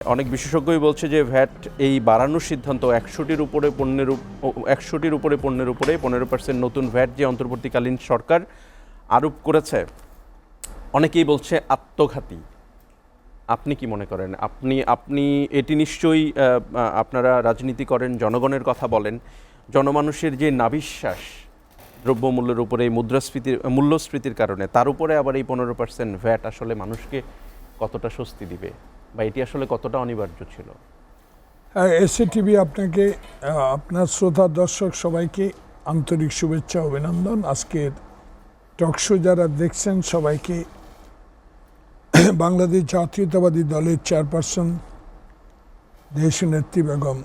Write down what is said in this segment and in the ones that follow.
অনেক বিশেষজ্ঞই বলছে যে ভ্যাট এই বাড়ানোর সিদ্ধান্ত 100টির উপরে পণ্যের উপরে 15% নতুন ভ্যাট যে অন্তর্বর্তীকালীন সরকার আরোপ করেছে, অনেকেই বলছে আত্মঘাতী। আপনি কি মনে করেন? আপনি এটি নিশ্চয়ই, আপনারা রাজনীতি করেন, জনগণের কথা বলেন, জনমানুষের যে নাভিশ্বাস দ্রব্যমূল্যের উপরে, এই মূল্যস্ফীতির কারণে, তার উপরে আবার এই 15% ভ্যাট আসলে মানুষকে কতটা স্বস্তি দিবে, বা এটি আসলে কতটা অনিবার্য ছিল? এসএটিভি আপনাকে, আপনার শ্রোতা দর্শক সবাইকে আন্তরিক শুভেচ্ছা, অভিনন্দন। আজকের টকশো যারা দেখছেন সবাইকে বাংলাদেশ জাতীয়তাবাদী দলের চেয়ারপারসন দেশনেত্রী বেগম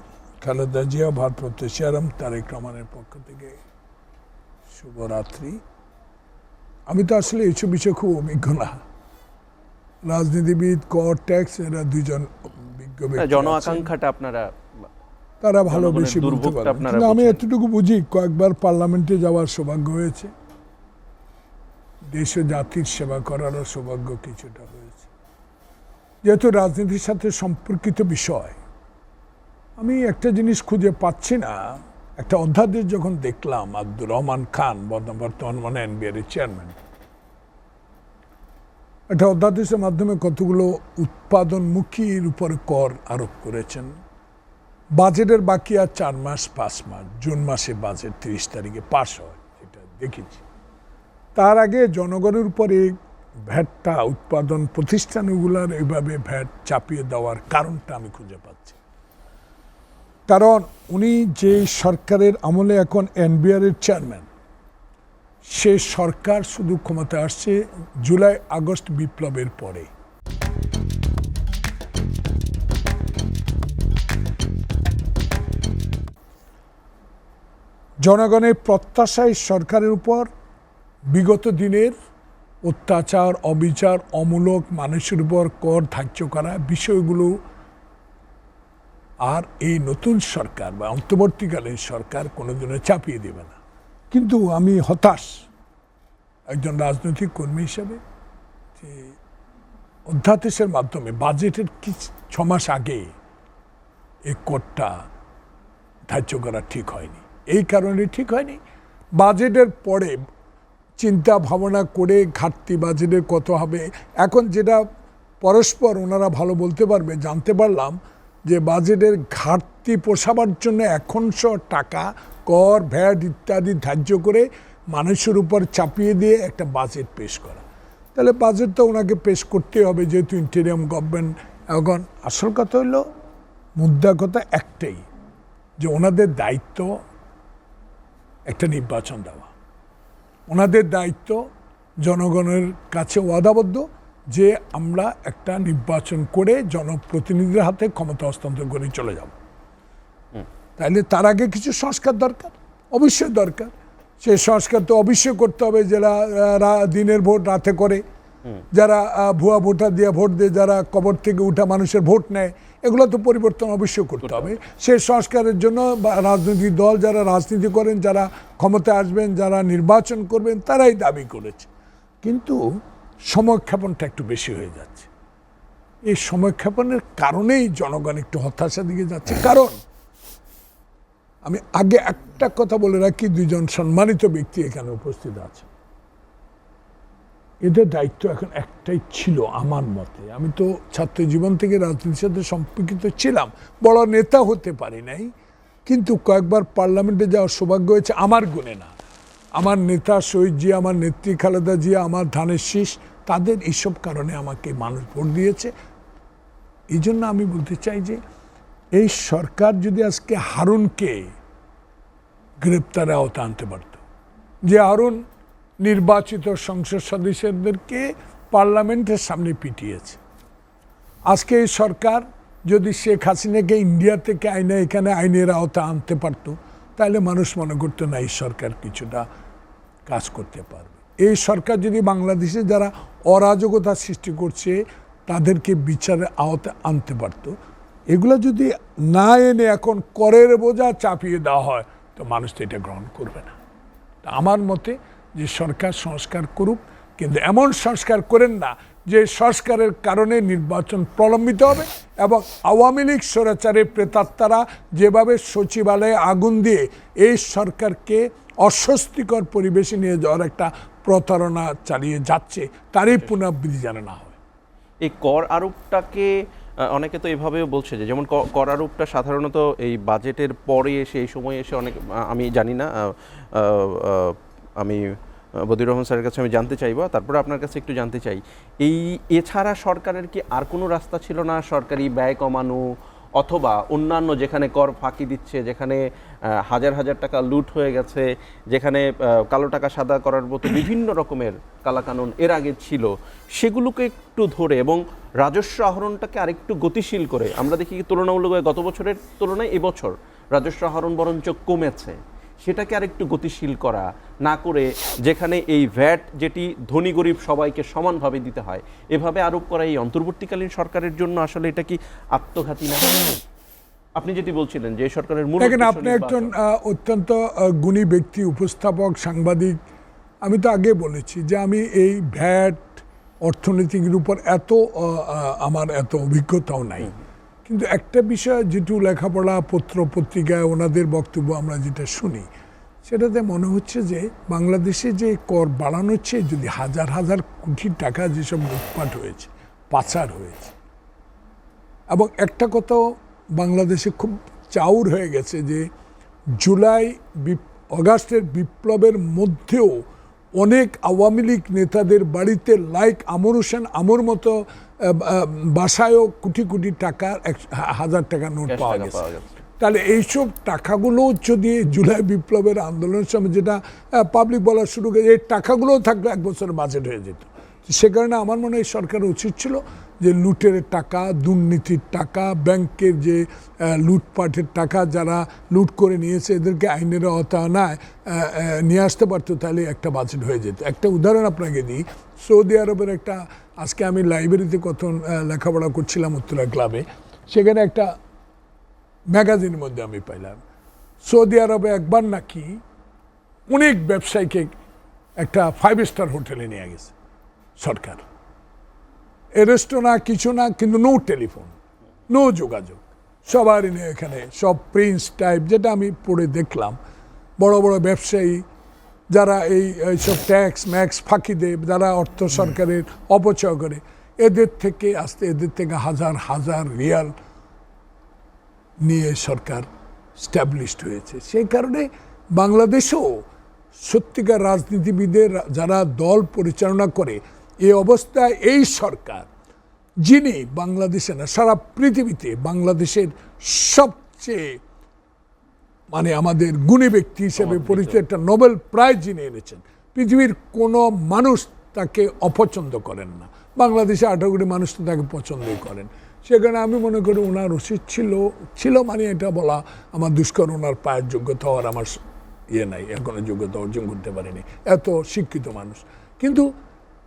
খালেদা জিয়া, ভারপ্রাপ্ত চেয়ারম্যান তারেক রহমানের পক্ষ থেকে শুভরাত্রি। আমি তো আসলে এইসব বিষয়ে খুব অভিজ্ঞ না, রাজনীতিবিদ, কর, ট্যাক্স, এরা দুইজন বিজ্ঞ ব্যক্তি, জন আকাঙ্ক্ষাটা আপনারা, তারা ভালো বেশি বলতে পারে। কিন্তু আমি এতটুকু বুঝি, কয়েকবার পার্লামেন্টে যাওয়ার সৌভাগ্য হয়েছে, দেশ ও জাতির সেবা করারও সৌভাগ্য কিছুটা হয়েছে। যেহেতু রাজনীতির সাথে সম্পর্কিত বিষয়, আমি একটা জিনিস খুঁজে পাচ্ছি না। একটা অধ্যাদেশ যখন দেখলাম, আব্দুর রহমান খান, বর্তমান এনবিআর এর চেয়ারম্যান, একটা অধ্যাদেশের মাধ্যমে কতগুলো উৎপাদনমুখীর উপরে কর আরোপ করেছেন। বাজেটের বাকি আর 4 মাস 5 মাস, জুন মাসে বাজেট 30 তারিখে পাস হয়, এটা দেখেছি। তার আগে জনগণের উপরে ভ্যাটটা, উৎপাদন প্রতিষ্ঠানগুলোর এইভাবে ভ্যাট চাপিয়ে দেওয়ার কারণটা আমি খুঁজে পাচ্ছি। কারণ উনি যে সরকারের আমলে এখন এনবিআর এর চেয়ারম্যান, সে সরকার শুধু ক্ষমতা আসছে জুলাই আগস্ট বিপ্লবের পরে। জনগণের প্রত্যাশায় সরকারের উপর বিগত দিনের অত্যাচার, অবিচার, অমূলক মানুষের উপর কর ধার্য করা বিষয়গুলো আর এই নতুন সরকার বা অন্তর্বর্তীকালীন সরকার কোনোদিনও চাপিয়ে দেবে না। কিন্তু আমি হতাশ একজন রাজনৈতিক কর্মী হিসেবে, যে অধ্যাদেশের মাধ্যমে বাজেটের 6 মাস আগে এই করটা ধার্য করা ঠিক হয়নি। এই কারণে ঠিক হয়নি, বাজেটের পরে চিন্তা ভাবনা করে ঘাটতি বাজেটের কত হবে, এখন যেটা পরস্পর ওনারা ভালো বলতে পারবে, জানতে পারলাম যে বাজেটের ঘাটতি পোষাবার জন্য এখনশো টাকা কর, ভ্যাট ইত্যাদি ধার্য করে মানুষের উপর চাপিয়ে দিয়ে একটা বাজেট পেশ করা। তাহলে বাজেট তো ওনাকে পেশ করতে হবে, যেহেতু ইন্টেরিয়াম গভর্নমেন্ট। এখন আসল কথা হলো, মুদ্রা কথা একটাই, যে ওনাদের দায়িত্ব একটা নির্বাচন দেওয়া, ওনাদের দায়িত্ব জনগণের কাছে ওয়াদাবদ্ধ যে আমরা একটা নির্বাচন করে জনপ্রতিনিধিদের হাতে ক্ষমতা হস্তান্তর করে চলে যাব। তাইলে তার আগে কিছু সংস্কার দরকার, অবশ্যই দরকার। সেই সংস্কার তো অবশ্যই করতে হবে, যারা দিনের ভোট রাতে করে, যারা ভুয়া ভোটার দিয়ে ভোট দিয়ে, যারা কবর থেকে উঠা মানুষের ভোট নেয়, এগুলো তো পরিবর্তন অবশ্যই করতে হবে। সেই সংস্কারের জন্য রাজনৈতিক দল যারা রাজনীতি করেন, যারা ক্ষমতায় আসবেন, যারা নির্বাচন করবেন, তারাই দাবি করেছে। কিন্তু সময়ক্ষেপণটা একটু বেশি হয়ে যাচ্ছে। এই সময়ক্ষেপণের কারণেই জনগণ একটু হতাশার দিকে যাচ্ছে। কারণ আমি আগে একটা কথা বলে রাখি, 2 জন সম্মানিত ব্যক্তি এখানে উপস্থিত আছে, এদের দায়িত্ব এখন একটাই ছিল আমার মতে। আমি তো ছাত্র জীবন থেকে রাজনীতির সাথে সম্পর্কিত ছিলাম, বড় নেতা হতে পারি নাই, কিন্তু কয়েকবার পার্লামেন্টে যাওয়ার সৌভাগ্য হয়েছে। আমার গুণে না, আমার নেতা শহীদ জিয়া, আমার নেত্রী খালেদা জিয়া, আমার ধানের শীষ, তাদের এইসব কারণে আমাকে মানুষ ভোট দিয়েছে। এই জন্য আমি বলতে চাই যে এই সরকার যদি আজকে হারুনকে গ্রেপ্তারে আওতা আনতে পারত, যে হারুন নির্বাচিত সংসদ সদস্যদেরকে পার্লামেন্টের সামনে পিটিয়েছে, আজকে এই সরকার যদি শেখ হাসিনাকে ইন্ডিয়া থেকে আইনে এখানে আইনের আওতা আনতে পারত, তাহলে মানুষ মনে করতো না এই সরকার কিছুটা কাজ করতে পারবে। এই সরকার যদি বাংলাদেশে যারা অরাজকতা সৃষ্টি করছে তাদেরকে বিচারের আওতায় আনতে পারত, এগুলো যদি না এনে এখন করের বোঝা চাপিয়ে দেওয়া হয়, তো মানুষ তো এটা গ্রহণ করবে না। আমার মতে যে সরকার সংস্কার করুক, কিন্তু এমন সংস্কার করেন না যে সংস্কারের কারণে নির্বাচন প্রলম্বিত হবে এবং আওয়ামী লীগ স্বৈরাচারের প্রেতাত্মারা যেভাবে সচিবালয়ে আগুন দিয়ে এই সরকারকে অস্বস্তিকর পরিবেশে নিয়ে যাওয়ার একটা প্রতারণা চালিয়ে যাচ্ছে, তারই পুনরাবৃত্তি যেন না হয়। এই কর আরোপটাকে অনেকে তো এভাবেও বলছে যে যেমন কর আরোপটা সাধারণত এই বাজেটের পরে এসে এই সময় এসে অনেক, আমি জানি না, আমি বদিউর রহমান স্যারের কাছে আমি জানতে চাইবো, তারপরে আপনার কাছে একটু জানতে চাই, এছাড়া সরকারের কি আর কোনো রাস্তা ছিল না সরকারি ব্যয় কমানো অথবা অন্যান্য যেখানে কর ফাঁকি দিচ্ছে, যেখানে হাজার হাজার টাকা লুট হয়ে গেছে, যেখানে কালো টাকা সাদা করার মতো বিভিন্ন রকমের কালাকানুন এর আগে ছিল, সেগুলোকে একটু ধরে এবং রাজস্ব আহরণটাকে আরেকটু গতিশীল করে আমরা দেখি তুলনামূলকভাবে গত বছরের তুলনায় এবছর রাজস্ব আহরণ বরঞ্চ কমেছে, সেটাকে আরেকটু গতিশীল করা না করে যেখানে এই ভ্যাট যেটি ধনী গরিব সবাইকে সমানভাবে দিতে হয় এভাবে আরোপ করা এই অন্তর্বর্তীকালীন সরকারের জন্য আসলে এটা কি আত্মঘাতী না? আপনি যেটি বলছিলেন যে সরকারের মূল দেখেন, আপনি একজন অত্যন্ত গুণী ব্যক্তি, উপস্থাপক, সাংবাদিক। আমি তো আগে বলেছি যে আমি এই ভ্যাট অর্থনীতির উপর আমার এত অভিজ্ঞতাও নাই, কিন্তু একটা বিষয় যেটু লেখাপড়া পত্র পত্রিকায় ওনাদের বক্তব্য আমরা যেটা শুনি, সেটাতে মনে হচ্ছে যে বাংলাদেশে যে কর বাড়ানো হচ্ছে, যদি হাজার হাজার কোটি টাকা যেসব লুটপাট হয়েছে, পাচার হয়েছে, এবং একটা কথা বাংলাদেশে খুব চাউর হয়ে গেছে যে অগাস্টের বিপ্লবের মধ্যেও অনেক আওয়ামী লীগ নেতাদের বাড়িতে লাইক আমর হোসেন আমর মতো বাসায়ও কোটি কোটি টাকার হাজার টাকা নোট পাওয়া গেছে। তাহলে এইসব টাকাগুলো যদি জুলাই বিপ্লবের আন্দোলনের সময় যেটা পাবলিক বলা শুরু করে, এই টাকাগুলোও থাকলে এক বছরের বাজেট হয়ে যেত। সে কারণে আমার মনে হয় সরকারের উচিত ছিল যে লুটের টাকা, দুর্নীতির টাকা, ব্যাংকের যে লুটপাটের টাকা যারা লুট করে নিয়েছে এদেরকে আইনের আওতায় নিয়ে আসতে পারতো, তাহলে একটা বাজেট হয়ে যেত। একটা উদাহরণ আপনাকে দিই, সৌদি আরবের একটা, আজকে আমি লাইব্রেরিতে কত লেখাপড়া করছিলাম উত্তরা ক্লাবে, সেখানে একটা ম্যাগাজিনের মধ্যে আমি পাইলাম সৌদি আরবে একবার নাকি অনেক ব্যবসায়ীকে একটা 5 স্টার হোটেলে নিয়ে গেছে সরকার। এরেস্টও না, কিছু না, কিন্তু নো টেলিফোন, নো যোগাযোগ, সবারই নিয়ে এখানে সব প্রিন্স টাইপ, যেটা আমি পড়ে দেখলাম। বড় বড় ব্যবসায়ী যারা এইসব ট্যাক্স ম্যাক্স ফাঁকি দেয়, যারা অর্থ সরকারের অপচয় করে, এদের থেকে হাজার হাজার রিয়াল নিয়ে সরকার স্ট্যাবলিশড হয়েছে। সেই কারণে বাংলাদেশেও সত্যিকার রাজনীতিবিদের যারা দল পরিচালনা করে, এই অবস্থায় এই সরকার, যিনি বাংলাদেশে না সারা পৃথিবীতে বাংলাদেশের সবচেয়ে আমাদের গুণী ব্যক্তি হিসেবে পরিচিত একটা নোবেল প্রাইজ যিনি এনেছেন, পৃথিবীর কোনো মানুষ তাকে অপছন্দ করেন না, বাংলাদেশে 18 কোটি মানুষ তো তাকে পছন্দই করেন। সেখানে আমি মনে করি ওনার উচিত ছিল এটা বলা আমার দুষ্কর, ওনার পায়ের যোগ্যতা হওয়ার আমার নাই, এখনো যোগ্যতা অর্জন করতে পারেনি, এত শিক্ষিত মানুষ। কিন্তু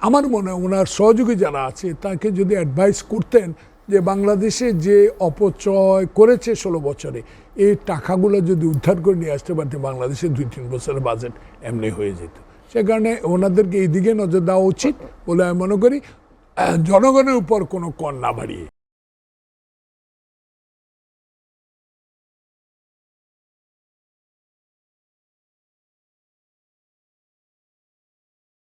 আমার মনে হয় ওনার সহযোগী যারা আছে তাকে যদি অ্যাডভাইস করতেন যে বাংলাদেশে যে অপচয় করেছে 16 বছরে, এই টাকাগুলো যদি উদ্ধার করে নিয়ে আসতে পারতে, বাংলাদেশের 2-3 বছরের বাজেট এমনি হয়ে যেত। সে কারণে ওনাদেরকে এই দিকে নজর দেওয়া উচিত বলে আমি মনে করি, জনগণের উপর কোনো কর না বাড়িয়ে।